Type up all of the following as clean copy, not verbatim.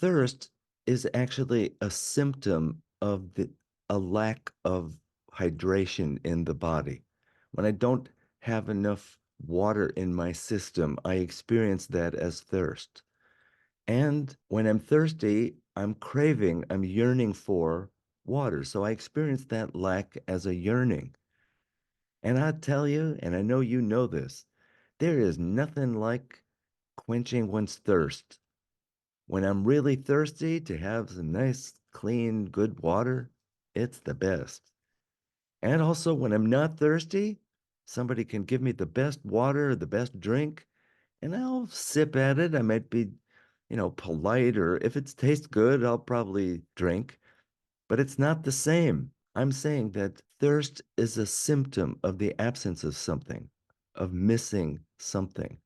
Thirst is actually a symptom of a lack of hydration in the body. When I don't have enough water in my system, I experience that as thirst. And when I'm thirsty, I'm yearning for water. So I experience that lack as a yearning. And I tell you, and I know you know this, there is nothing like quenching one's thirst. When I'm really thirsty to have some nice, clean, good water, it's the best. And also, when I'm not thirsty, somebody can give me the best water, the best drink, and I'll sip at it. I might be, polite, or if it tastes good, I'll probably drink, but it's not the same. I'm saying that thirst is a symptom of the absence of something, of missing something.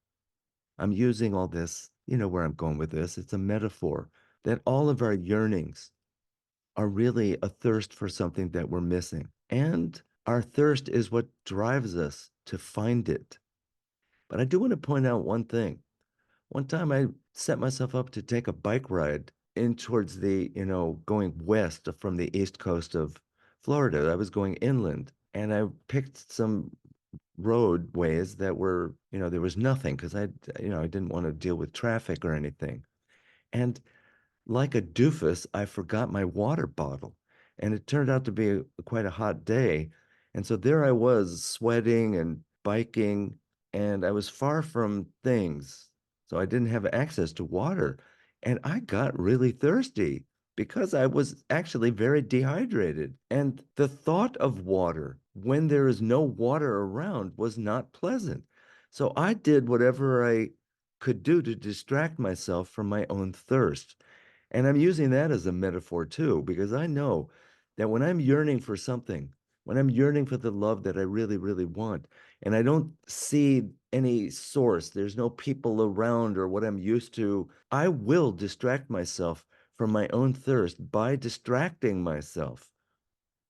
I'm using all this, you know where I'm going with this. It's a metaphor that all of our yearnings are really a thirst for something that we're missing. And our thirst is what drives us to find it. But I do want to point out one thing. One time I set myself up to take a bike ride in towards going west from the east coast of Florida. I was going inland and I picked some roadways that were, there was nothing because I didn't want to deal with traffic or anything. And like a doofus, I forgot my water bottle. And it turned out to be quite a hot day. And so there I was sweating and biking, and I was far from things. So I didn't have access to water. And I got really thirsty because I was actually very dehydrated. And the thought of water when there is no water around was not pleasant. So I did whatever I could do to distract myself from my own thirst. And I'm using that as a metaphor too, because I know that when I'm yearning for something, when I'm yearning for the love that I really, really want, and I don't see any source, there's no people around or what I'm used to, I will distract myself from my own thirst by distracting myself,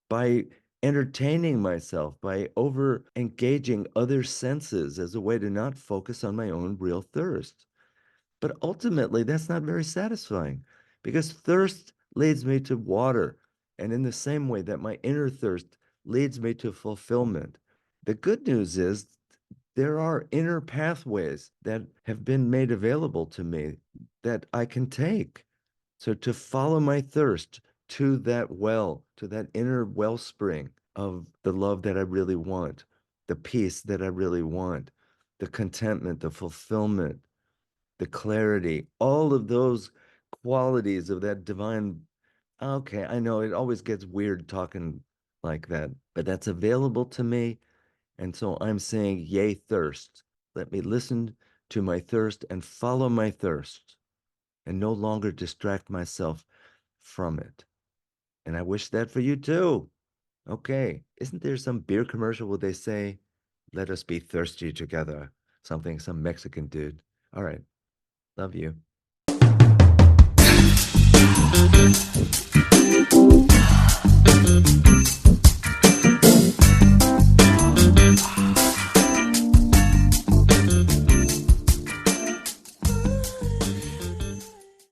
by entertaining myself, by over engaging other senses as a way to not focus on my own real thirst. But ultimately, that's not very satisfying because thirst leads me to water. And in the same way that my inner thirst leads me to fulfillment. The good news is there are inner pathways that have been made available to me that I can take. So to follow my thirst to that well, to that inner wellspring of the love that I really want, the peace that I really want, the contentment, the fulfillment, the clarity, all of those qualities of that divine. Okay, I know it always gets weird talking like that, but that's available to me. And so I'm saying, yay, thirst. Let me listen to my thirst and follow my thirst and no longer distract myself from it. And I wish that for you too. Okay, isn't there some beer commercial where they say, let us be thirsty together? Something, some Mexican dude. All right. Love you.